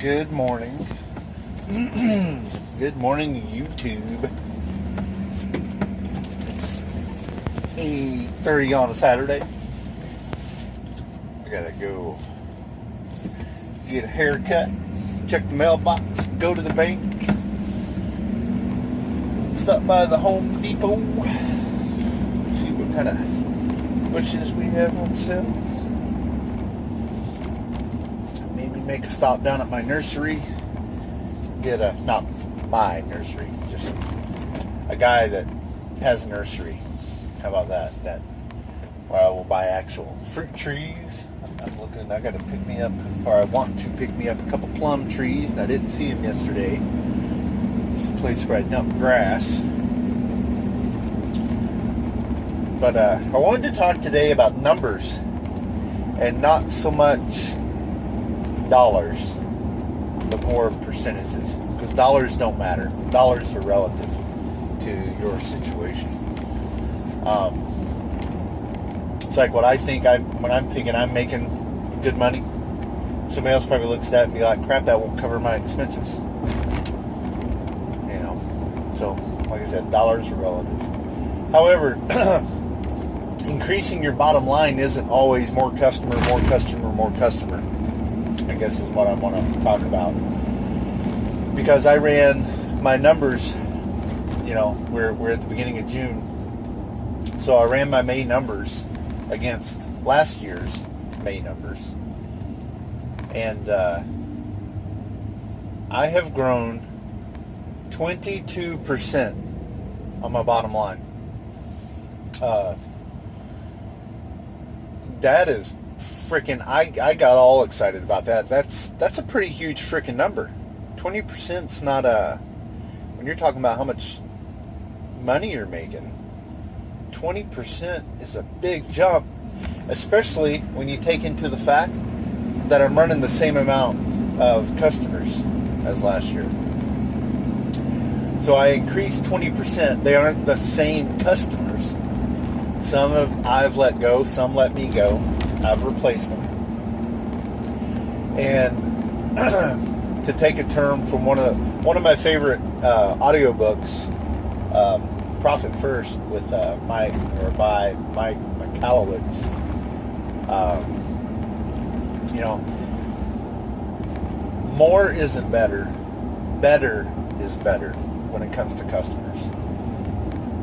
Good morning. Good morning, YouTube. It's 8:30 on a Saturday. I gotta go get a haircut, check the mailbox, go to the bank, stop by the Home Depot, see what kind of bushes we have on sale. Make a stop down at my nursery, not my nursery, just a guy that has a nursery. How about that? Where I will buy actual fruit trees. I got to pick me up, or I want to pick me up a couple plum trees, and I didn't see them yesterday. It's a place where I dump grass. But I wanted to talk today about numbers, and not so much dollars, but more percentages, because dollars don't matter. Dollars are relative to your situation. It's like what I think when I'm thinking I'm making good money, somebody else probably looks at that and be like, crap, that won't cover my expenses. So like I said, dollars are relative. However, increasing your bottom line isn't always more customer, I guess is what I want to talk about. Because I ran my numbers, we're at the beginning of June. So I ran my May numbers against last year's May numbers. And I have grown 22% on my bottom line. That is freaking, I got all excited about that. That's a pretty huge freaking number. 20%'s not when you're talking about how much money you're making, 20% is a big jump, especially when you take into the fact that I'm running the same amount of customers as last year. So I increased 20%. They aren't the same customers. Some I've let go, some let me go. I've replaced them. And to take a term from one of my favorite audiobooks, Profit First with by Mike McCallowitz. More isn't better. Better is better when it comes to customers.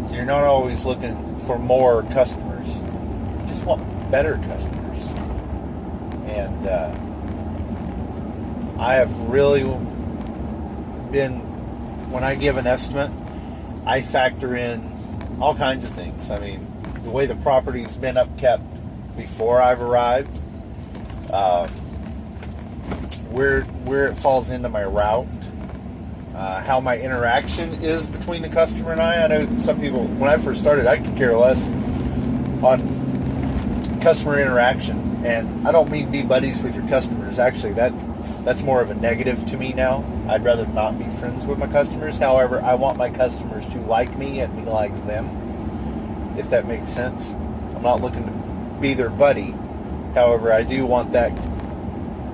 So you're not always looking for more customers. You just want better customers. And I have really been, when I give an estimate, I factor in all kinds of things. I mean, the way the property's been upkept before I've arrived, where it falls into my route, how my interaction is between the customer and I. I know some people, when I first started, I could care less on customer interaction. And I don't mean be buddies with your customers. Actually, that's more of a negative to me now. I'd rather not be friends with my customers. However, I want my customers to like me and me like them, if that makes sense. I'm not looking to be their buddy. However, I do want that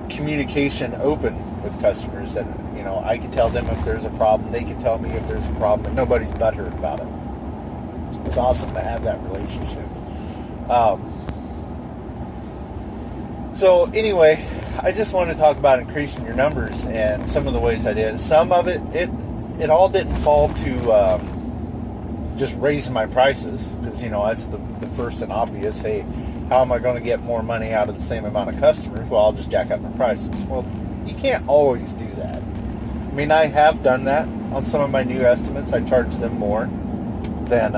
communication open with customers, that I can tell them if there's a problem, they can tell me if there's a problem, and nobody's butthurt about it. It's awesome to have that relationship. So anyway, I just wanted to talk about increasing your numbers and some of the ways I did. Some of it all didn't fall to just raising my prices, because that's the first and obvious. Hey, how am I going to get more money out of the same amount of customers? Well, I'll just jack up my prices. Well, you can't always do that. I mean, I have done that on some of my new estimates. I charged them more than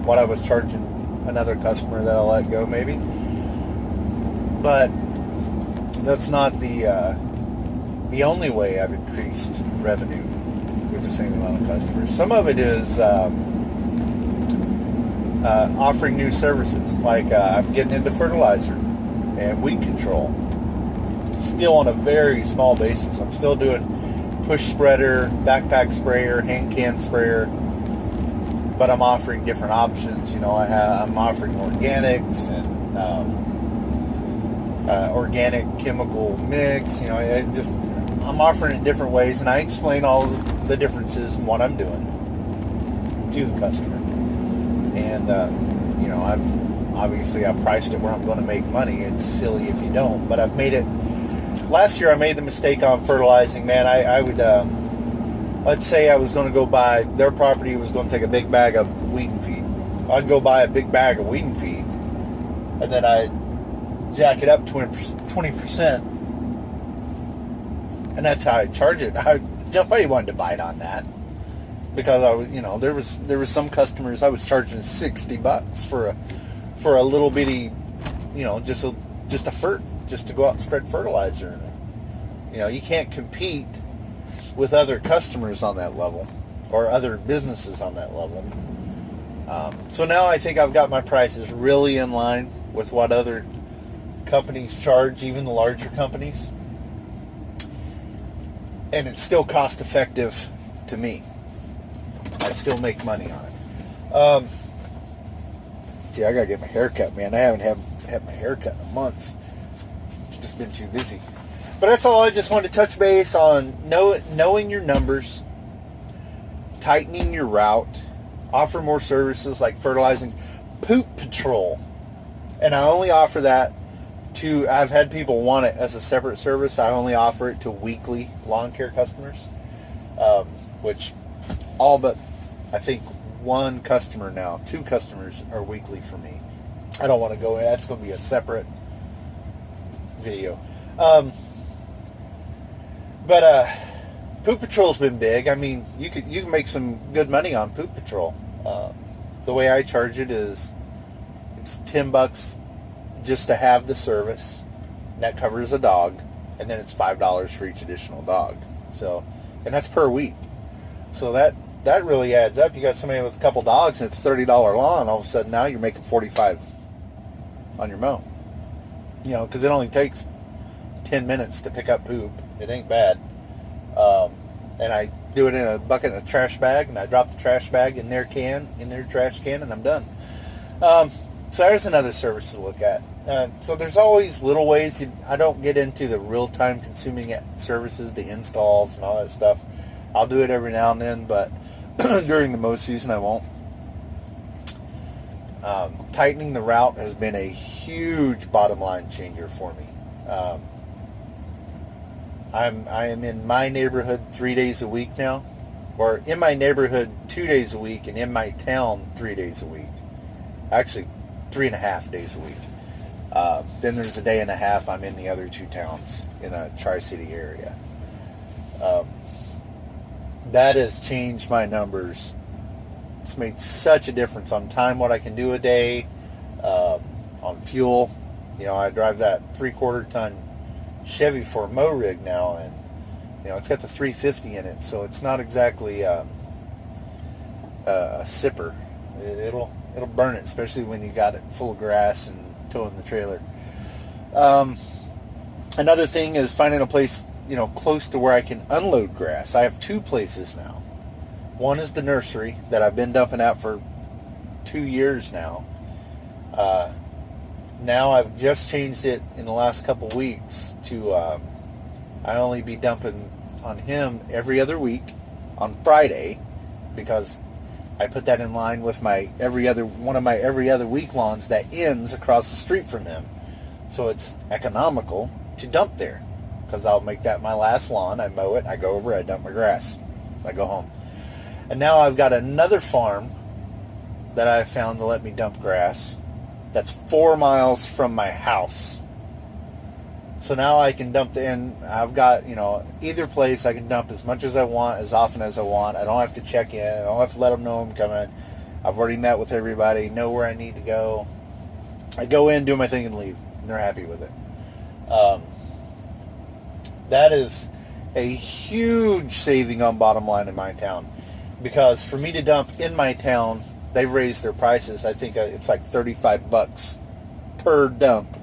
what I was charging another customer that I let go, maybe. But that's not the only way I've increased revenue with the same amount of customers. Some of it is offering new services, like I'm getting into fertilizer and weed control. Still on a very small basis. I'm still doing push spreader, backpack sprayer, hand can sprayer, but I'm offering different options. I'm offering organics and organic chemical mix. I'm offering it different ways, and I explain all the differences in what I'm doing to the customer. And I've priced it where I'm going to make money. It's silly if you don't, but I've made it. Last year I made the mistake on fertilizing. Man, I would let's say I was going to go buy, their property was going to take a big bag of weed and feed. I'd go buy a big bag of weed and feed, and then I'd jack it up 20%, and that's how I charge it. Nobody wanted to bite on that, because I was, there was some customers I was charging $60 for a little bitty, just a fert, just to go out and spread fertilizer. You can't compete with other customers on that level, or other businesses on that level. So now I think I've got my prices really in line with what other companies charge, even the larger companies. And it's still cost effective to me. I still make money on it. I gotta get my hair cut, man. I haven't had my hair cut in a month. Just been too busy. But that's all. I just wanted to touch base on knowing your numbers, tightening your route, offer more services like fertilizing, poop patrol. And I only offer that to, I've had people want it as a separate service. I only offer it to weekly lawn care customers, which all but, I think, one customer now, 2 customers are weekly for me. I don't want to go in. That's going to be a separate video. But Poop Patrol's been big. I mean, you can make some good money on Poop Patrol. The way I charge it is, it's $10 just to have the service. And that covers a dog, and then it's $5 for each additional dog. So, and that's per week. So that really adds up. You got somebody with a couple dogs and it's a $30 lawn. All of a sudden now you're making $45 on your mow. Because it only takes 10 minutes to pick up poop. It ain't bad. And I do it in a bucket and a trash bag, and I drop the trash bag in their trash can, and I'm done. So there's another service to look at. So there's always little ways. I don't get into the real-time consuming services, the installs and all that stuff. I'll do it every now and then, but during the mow season I won't. Tightening the route has been a huge bottom line changer for me. I am in my neighborhood 3 days a week now, or in my neighborhood 2 days a week, and in my town 3 days a week. Actually, 3.5 days a week. Then there's a day and a half I'm in the other 2 towns in a Tri-City area. That has changed my numbers. It's made such a difference on time, what I can do a day, on fuel. I drive that 3/4 ton Chevy for a mow rig now, and it's got the 350 in it, so it's not exactly a sipper. It'll burn it, especially when you got it full of grass and towing the trailer. Another thing is finding a place close to where I can unload grass. I have 2 places now. One is the nursery that I've been dumping out for 2 years now. Now I've just changed it in the last couple weeks to I only be dumping on him every other week on Friday, because I put that in line with one of my every other week lawns that ends across the street from him. So it's economical to dump there, because I'll make that my last lawn. I mow it, I go over, I dump my grass, I go home. And now I've got another farm that I found to let me dump grass that's 4 miles from my house. So now I can dump I've got, either place I can dump as much as I want, as often as I want. I don't have to check in. I don't have to let them know I'm coming. I've already met with everybody, know where I need to go. I go in, do my thing, and leave. And they're happy with it. That is a huge saving on bottom line in my town. Because for me to dump in my town, they've raised their prices. I think it's like $35 per dump.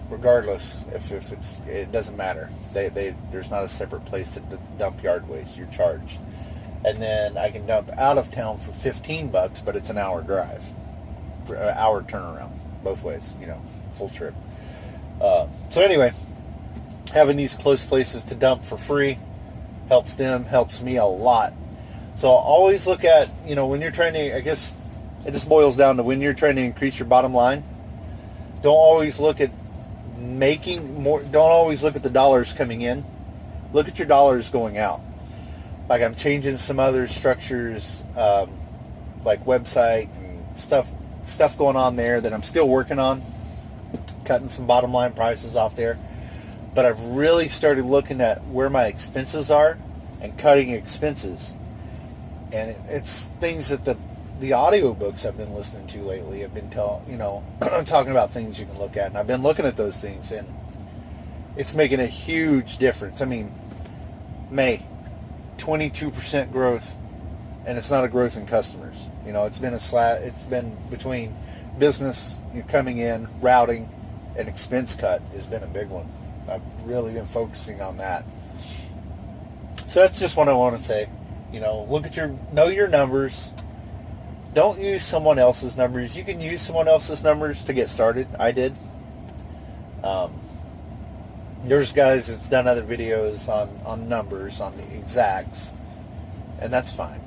Regardless, if it doesn't matter. There's not a separate place to dump yard waste. You're charged. And then I can dump out of town for $15, but it's an hour drive, for an hour turnaround, both ways. full trip. So anyway, having these close places to dump for free helps them, helps me a lot. So always look at, when you're trying to, I guess it just boils down to when you're trying to increase your bottom line, don't always look at making more, don't always look at the dollars coming in. Look at your dollars going out. Like I'm changing some other structures, like website and stuff going on there that I'm still working on, cutting some bottom line prices off there. But I've really started looking at where my expenses are and cutting expenses. And it's things that the audiobooks I've been listening to lately have been talking about things you can look at. And I've been looking at those things, and it's making a huge difference. I mean, May, 22% growth, and it's not a growth in customers. It's been between business coming in, routing, and expense cut has been a big one. I've really been focusing on that. So that's just what I want to say. Know your numbers. Don't use someone else's numbers. You can use someone else's numbers to get started. I did. There's guys that's done other videos on numbers, on the exacts, and that's fine.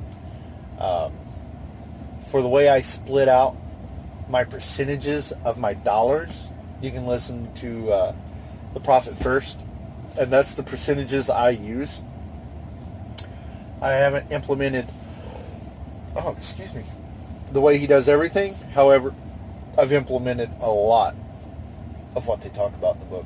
For the way I split out my percentages of my dollars, you can listen to the Profit First, and that's the percentages I use. I haven't implemented, the way he does everything. However, I've implemented a lot of what they talk about in the book.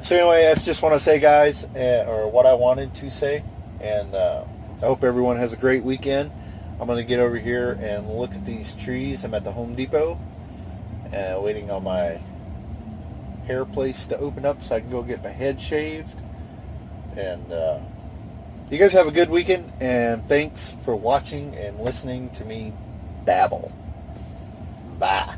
So anyway, that's just what I say, guys, or what I wanted to say. And I hope everyone has a great weekend. I'm going to get over here and look at these trees. I'm at the Home Depot, waiting on my hair place to open up so I can go get my head shaved. And you guys have a good weekend, and thanks for watching and listening to me babble. Bye.